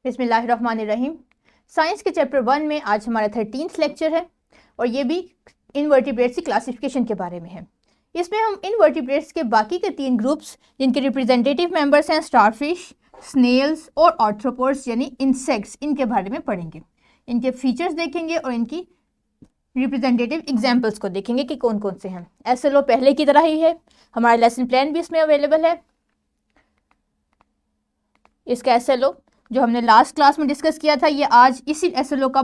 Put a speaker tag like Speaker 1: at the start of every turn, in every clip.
Speaker 1: बिस्मिल्लाहिर्रहमानिर्रहीम। साइंस के चैप्टर 1 में आज हमारा 13th लेक्चर है और ये भी इनवर्टिब्रेट्स की क्लासिफिकेशन के बारे में है। इसमें हम इनवर्टिब्रेट्स के बाकी के 3 ग्रुप्स जिनके रिप्रेजेंटेटिव मेंबर्स हैं स्टारफिश, स्नेल्स और आर्थ्रोपोड्स यानी इंसेक्ट्स, इनके बारे में पढ़ेंगे। इनके फीचर्स देखेंगे और इनकी रिप्रेजेंटेटिव एग्जाम्पल्स को देखेंगे कि कौन कौन से हैं। SLO पहले की तरह ही है, हमारा लेसन प्लान भी इसमें अवेलेबल है। इसका SLO जो हमने लास्ट क्लास में डिस्कस किया था, ये आज इसी SLO का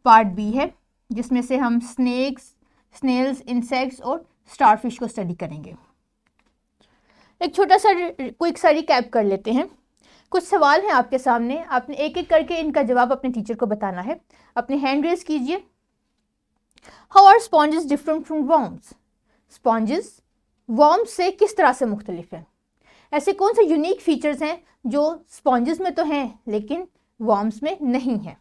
Speaker 1: पार्ट B है, जिसमें से हम स्नेल्स, इंसेक्ट्स और स्टारफिश को स्टडी करेंगे। एक छोटा सा क्विक सा रिकैप कर लेते हैं। कुछ सवाल हैं आपके सामने, आपने एक एक करके इनका जवाब अपने टीचर को बताना है। अपनी हैंड रेज कीजिए। How are sponges different from worms? Sponges worms से किस तरह से मुख्तलिफ हैं? ऐसे कौन से यूनिक फीचर्स हैं जो स्पॉन्जेस में तो हैं लेकिन वर्म्स में नहीं है?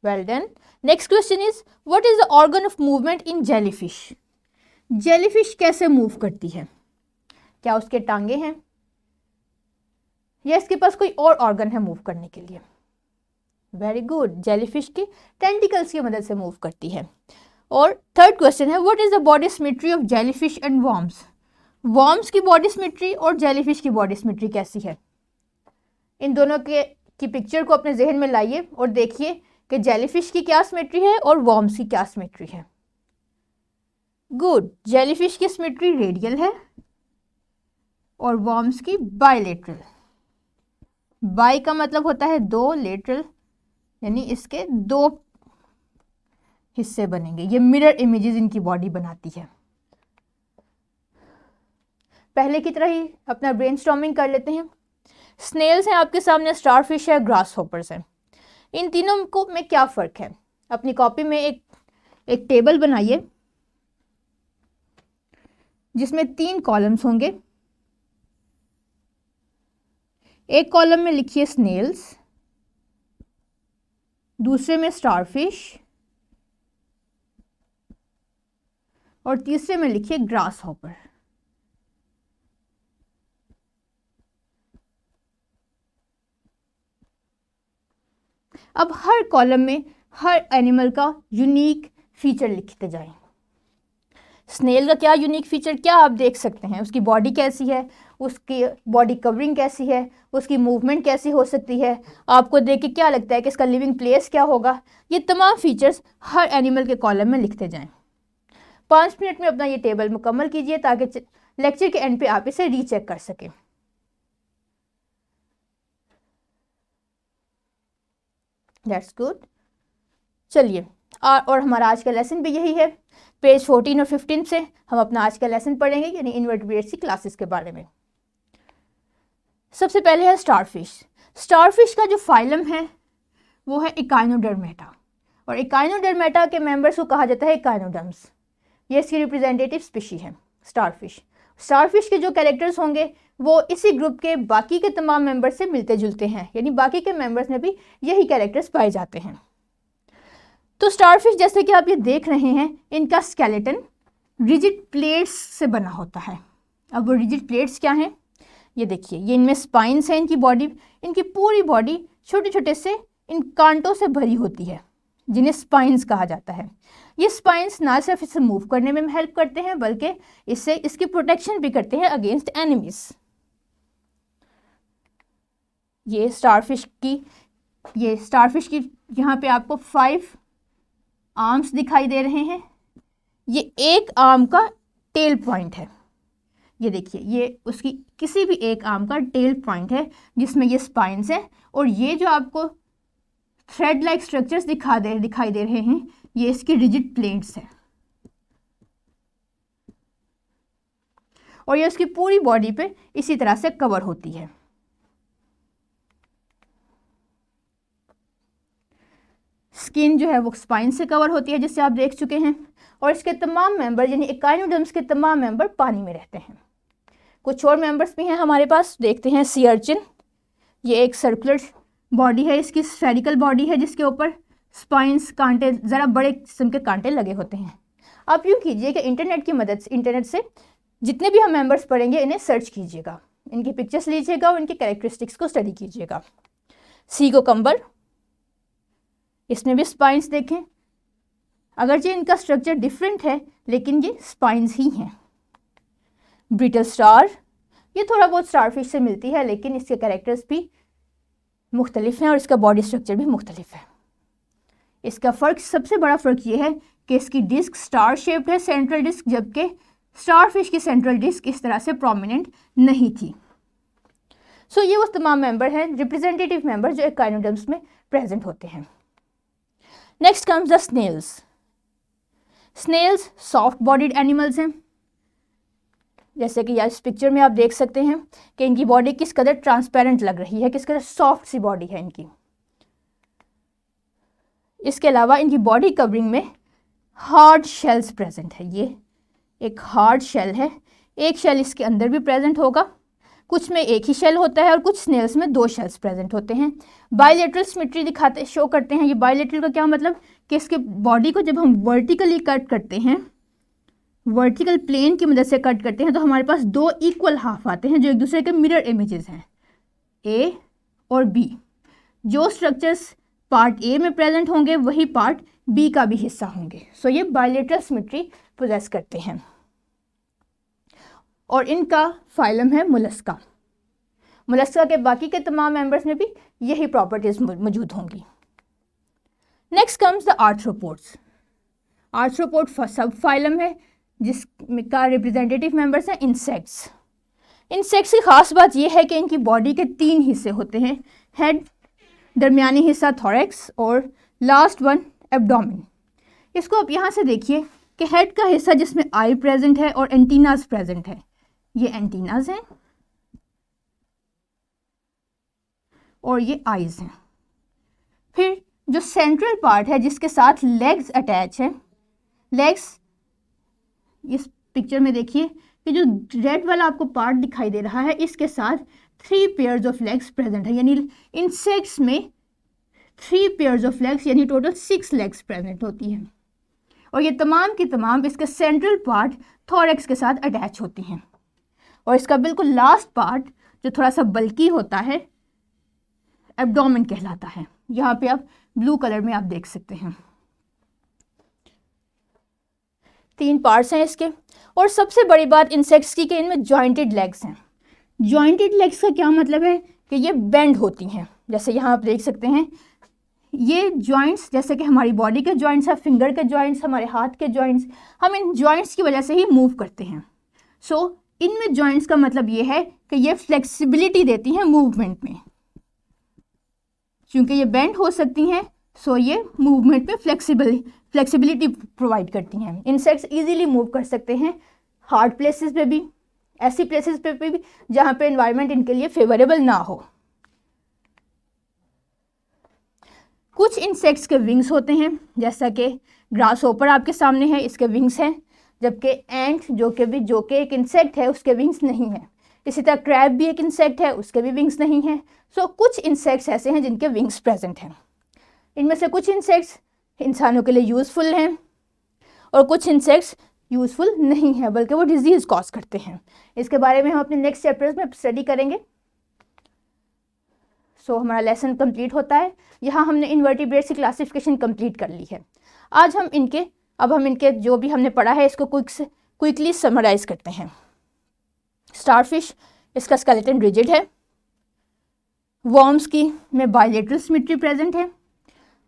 Speaker 1: Well done. Next question is what is the organ of movement in jellyfish? Jellyfish कैसे मूव करती है? क्या उसके टांगे हैं या इसके पास कोई और ऑर्गन है मूव करने के लिए? वेरी गुड, जेलीफिश की टेंटिकल्स की मदद से मूव करती है। और थर्ड क्वेश्चन है what is the body symmetry of jellyfish and worms? Worms की बॉडी सिमेट्री और जेलीफिश की बॉडी सिमेट्री कैसी है? इन दोनों की पिक्चर को अपने जहन में लाइए और देखिए कि जेलीफिश की क्या सिमेट्री है और वर्म्स की क्या सिमेट्री है। गुड, जेलीफिश की सिमेट्री रेडियल है और वर्म्स की बायलेटरल। बाय का मतलब होता है दो, लेटरल यानी इसके दो हिस्से बनेंगे। ये मिरर इमेजेस इनकी बॉडी बनाती है। पहले की तरह ही अपना ब्रेनस्टॉर्मिंग कर लेते हैं। स्नेल्स हैं आपके सामने, स्टारफिश है, ग्रास हॉपर्स हैं। इन तीनों को में क्या फ़र्क है? अपनी कॉपी में एक टेबल बनाइए जिसमें 3 कॉलम्स होंगे। एक कॉलम में लिखिए स्नेल्स, दूसरे में स्टारफिश और तीसरे में लिखिए ग्रास हॉपर। अब हर कॉलम में हर एनिमल का यूनिक फीचर लिखते जाएं। स्नेल का क्या यूनिक फीचर, क्या आप देख सकते हैं? उसकी बॉडी कैसी है, उसकी बॉडी कवरिंग कैसी है, उसकी मूवमेंट कैसी हो सकती है, आपको देख के क्या लगता है कि इसका लिविंग प्लेस क्या होगा? ये तमाम फीचर्स हर एनिमल के कॉलम में लिखते जाएं। 5 मिनट में अपना ये टेबल मुकम्मल कीजिए ताकि लेक्चर के एंड पे आप इसे रीचेक कर सकें। That's good. चलिए, और हमारा आज का लेसन भी यही है। पेज 14 और 15 से हम अपना आज का लेसन पढ़ेंगे, यानी इनवर्टिब्रेट्स की क्लासेस के बारे में। सबसे पहले है स्टारफिश। स्टारफिश का जो फाइलम है वो है इकाइनोडर्मेटा, और इकाइनोडर्मेटा के मेंबर्स को कहा जाता है इकाइनोडर्म्स। ये इसकी रिप्रेजेंटेटिव स्पीशी है स्टारफिश। स्टारफिश के जो कैरेक्टर्स होंगे वो इसी ग्रुप के बाकी के तमाम मेंबर्स से मिलते जुलते हैं, यानी बाकी के मेंबर्स में भी यही कैरेक्टर्स पाए जाते हैं। तो स्टारफिश जैसे कि आप ये देख रहे हैं, इनका स्केलेटन रिजिड प्लेट्स से बना होता है। अब वो रिजिड प्लेट्स क्या हैं? ये देखिए, ये इनमें स्पाइन्स हैं। इनकी पूरी बॉडी छोटे छोटे से इन कांटों से भरी होती है जिन्हें स्पाइन्स कहा जाता है। ये स्पाइन्स ना सिर्फ इसे मूव करने में हेल्प करते हैं बल्कि इसकी प्रोटेक्शन भी करते हैं अगेंस्ट एनिमीज। ये स्टारफिश की यहाँ पे आपको 5 आर्म्स दिखाई दे रहे हैं। ये एक आर्म का टेल पॉइंट है। ये देखिए, ये उसकी किसी भी एक आर्म का टेल पॉइंट है जिसमें ये स्पाइन्स हैं, और ये जो आपको थ्रेड लाइक स्ट्रक्चर्स दिखाई दे रहे हैं, ये इसकी रिजिड प्लेट्स हैं, और ये उसकी पूरी बॉडी पे इसी तरह से कवर होती है। स्किन जो है वो स्पाइन से कवर होती है, जिससे आप देख चुके हैं, और इसके तमाम मेंबर यानी इकाइनोडर्म्स के तमाम मेंबर पानी में रहते हैं। कुछ और मेंबर्स भी हैं हमारे पास, देखते हैं। सी अर्चिन, ये एक सर्कुलर बॉडी है, इसकी स्फेरिकल बॉडी है जिसके ऊपर स्पाइन्स, कांटे, ज़रा बड़े किस्म के कांटे लगे होते हैं। आप यूँ कीजिए कि इंटरनेट से जितने भी हम मेंबर्स पढ़ेंगे इन्हें सर्च कीजिएगा। इनकी पिक्चर्स लीजिएगा और इनकी कैरेक्टरिस्टिक्स को स्टडी कीजिएगा। सी कोकम्बर, इसमें भी स्पाइंस देखें, अगरचे इनका स्ट्रक्चर डिफरेंट है लेकिन ये स्पाइंस ही हैं। ब्रिटल स्टार, ये थोड़ा बहुत स्टारफिश से मिलती है लेकिन इसके कैरेक्टर्स भी मुख्तलिफ हैं और इसका बॉडी स्ट्रक्चर भी मुख्तलिफ है। इसका फ़र्क, सबसे बड़ा फ़र्क ये है कि इसकी डिस्क स्टार शेप्ड है, सेंट्रल डिस्क, जबकि स्टारफिश की सेंट्रल डिस्क इस तरह से प्रोमिनेंट नहीं थी। सो ये वो तमाम मेंबर हैं, रिप्रेजेंटेटिव मेंबर, जो एकाइनोडर्म्स में प्रेजेंट होते हैं। Next comes the snails. Snails soft bodied animals हैं, जैसे कि इस पिक्चर में आप देख सकते हैं कि इनकी बॉडी किस कदर ट्रांसपेरेंट लग रही है, किस कदर सॉफ्ट सी बॉडी है इनकी। इसके अलावा इनकी बॉडी कवरिंग में हार्ड शेल्स प्रेजेंट है। ये एक हार्ड शेल है, एक शेल इसके अंदर भी प्रेजेंट होगा, कुछ में एक ही शेल होता है और कुछ स्नेल्स में 2 शेल्स प्रेजेंट होते हैं। बायलेटरल सिमेट्री शो करते हैं। ये बायलेटरल का क्या मतलब कि इसके बॉडी को जब हम वर्टिकली कट करते हैं, वर्टिकल प्लेन की मदद से कट करते हैं, तो हमारे पास 2 इक्वल हाफ आते हैं जो एक दूसरे के मिरर इमेजेस हैं, ए और बी। जो स्ट्रक्चर्स पार्ट ए में प्रेजेंट होंगे वही पार्ट बी का भी हिस्सा होंगे। सो ये बायलेटरल सिमेट्री पोजेस करते हैं। और इनका फाइलम है मोलस्का। मोलस्का के बाकी के तमाम मेंबर्स में भी यही प्रॉपर्टीज मौजूद होंगी। Next comes the arthropods. Arthropod सब फाइलम है जिसका रिप्रेजेंटेटिव मेंबर्स हैं इंसेक्ट्स। इंसेक्ट्स की खास बात यह है कि इनकी बॉडी के 3 हिस्से होते हैं, हेड, दरमियानी हिस्सा थोरैक्स और लास्ट वन एब्डोमेन। इसको आप यहाँ से देखिए कि हेड का हिस्सा जिसमें आई प्रेजेंट है और एंटीनाज प्रेजेंट है, ये एंटीनाज हैं और ये आईज हैं। फिर जो सेंट्रल पार्ट है जिसके साथ लेग्स अटैच हैं, लेग्स इस पिक्चर में देखिए कि जो रेड वाला आपको पार्ट दिखाई दे रहा है इसके साथ 3 पेयर्स ऑफ लेग्स प्रेजेंट है, यानी इंसेक्ट्स में 3 पेयर्स ऑफ लेग्स यानी टोटल 6 लेग्स प्रेजेंट होती हैं। और ये तमाम की तमाम इसके सेंट्रल पार्ट थोरैक्स के साथ अटैच होती हैं। और इसका बिल्कुल लास्ट पार्ट जो थोड़ा सा बल्की होता है एब्डोमेन कहलाता है। यहाँ पे आप ब्लू कलर में आप देख सकते हैं 3 पार्ट्स हैं इसके। और सबसे बड़ी बात इंसेक्ट्स की कि इनमें जॉइंटेड लेग्स हैं। जॉइंटेड लेग्स का क्या मतलब है कि ये बेंड होती हैं। जैसे यहाँ आप देख सकते हैं ये जॉइंट्स, जैसे कि हमारी बॉडी के जॉइंट्स हैं, फिंगर के जॉइंट्स, हमारे हाथ के जॉइंट्स, हम इन जॉइंट्स की वजह से ही मूव करते हैं। सो इनमें जॉइंट्स का मतलब ये है कि ये फ्लेक्सिबिलिटी देती हैं मूवमेंट में। क्योंकि ये बेंड हो सकती हैं सो ये मूवमेंट में फ्लेक्सिबिलिटी प्रोवाइड करती हैं। इंसेक्ट्स इजीली मूव कर सकते हैं हार्ड प्लेसेस पे भी, ऐसी प्लेसेस पे भी जहाँ पे एनवायरनमेंट इनके लिए फेवरेबल ना हो। कुछ इंसेक्ट्स के विंग्स होते हैं, जैसा कि ग्रास होपर आपके सामने है, इसके विंग्स हैं, जबकि एंट जो कि एक इंसेक्ट है उसके विंग्स नहीं हैं। इसी तरह क्रैब भी एक इंसेक्ट है, उसके भी विंग्स नहीं हैं। सो कुछ इंसेक्ट्स ऐसे हैं जिनके विंग्स प्रेजेंट हैं। इनमें से कुछ इंसेक्ट्स इंसानों के लिए यूज़फुल हैं और कुछ इंसेक्ट्स यूज़फुल नहीं हैं, बल्कि वो डिजीज़ कॉज करते हैं। इसके बारे में हम अपने नेक्स्ट चैप्टर्स में स्टडी करेंगे। सो हमारा लेसन कंप्लीट होता है। यहाँ हमने इनवर्टिब्रेट्स की क्लासिफिकेशन कंप्लीट कर ली है। अब हम इनके जो भी हमने पढ़ा है इसको क्विकली समराइज करते हैं। स्टारफिश, इसका स्केलेटन रिजिड है। वॉर्म्स की में बायलेटरल सिमेट्री प्रेजेंट है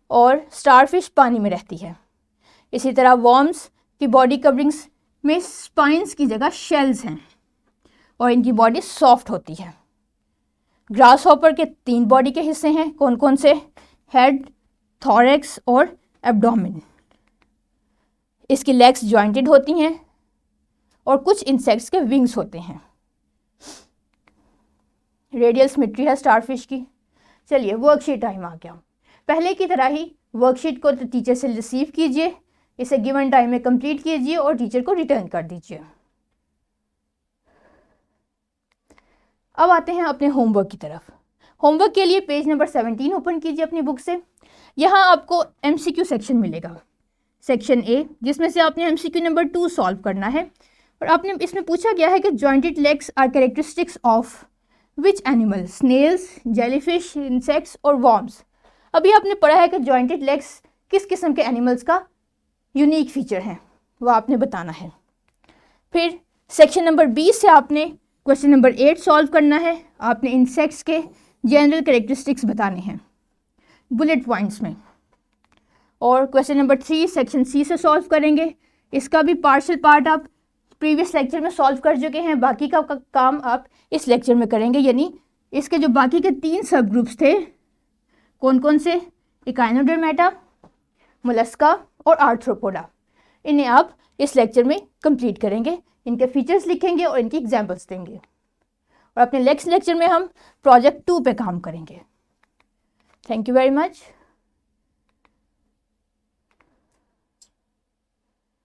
Speaker 1: और स्टारफिश पानी में रहती है। इसी तरह वॉर्म्स की बॉडी कवरिंग्स में स्पाइंस की जगह शेल्स हैं और इनकी बॉडी सॉफ्ट होती है। ग्रास हॉपर के 3 बॉडी के हिस्से हैं, कौन कौन से? हेड, थोरैक्स और एब्डोमेन। इसकी लेग्स जॉइंटेड होती हैं और कुछ इंसेक्ट्स के विंग्स होते हैं। रेडियल सिमेट्री है स्टारफिश की। चलिए वर्कशीट टाइम आ गया। पहले की तरह ही वर्कशीट को टीचर से रिसीव कीजिए, इसे गिवन टाइम में कंप्लीट कीजिए और टीचर को रिटर्न कर दीजिए। अब आते हैं अपने होमवर्क की तरफ। होमवर्क के लिए पेज नंबर 17 ओपन कीजिए अपनी बुक से। यहाँ आपको MCQ सेक्शन मिलेगा, सेक्शन A, जिसमें से आपने MCQ नंबर 2 सॉल्व करना है। और आपने इसमें पूछा गया है कि jointed legs are characteristics of which animal, snails, jellyfish, insects और वॉर्म्स। अभी आपने पढ़ा है कि जॉइंटेड लेग्स किस किस्म के एनिमल्स का यूनिक फीचर है, वो आपने बताना है। फिर सेक्शन नंबर 20 से आपने क्वेश्चन नंबर 8 सॉल्व करना है। आपने इंसेक्ट्स के जनरल कैरेक्टरिस्टिक्स बताने हैं बुलेट पॉइंट्स में। और क्वेश्चन नंबर 3 सेक्शन सी से सॉल्व करेंगे। इसका भी पार्शियल पार्ट आप प्रीवियस लेक्चर में सॉल्व कर चुके हैं, बाकी का काम आप इस लेक्चर में करेंगे। यानी इसके जो बाकी के 3 सब ग्रुप्स थे, कौन कौन से, इकाइनोडर्मेटा, मोलस्का और आर्थ्रोपोडा, इन्हें आप इस लेक्चर में कंप्लीट करेंगे, इनके फीचर्स लिखेंगे और इनकी एग्जांपल्स देंगे। और अपने नेक्स्ट लेक्चर में हम प्रोजेक्ट 2 पे काम करेंगे। Thank you very much.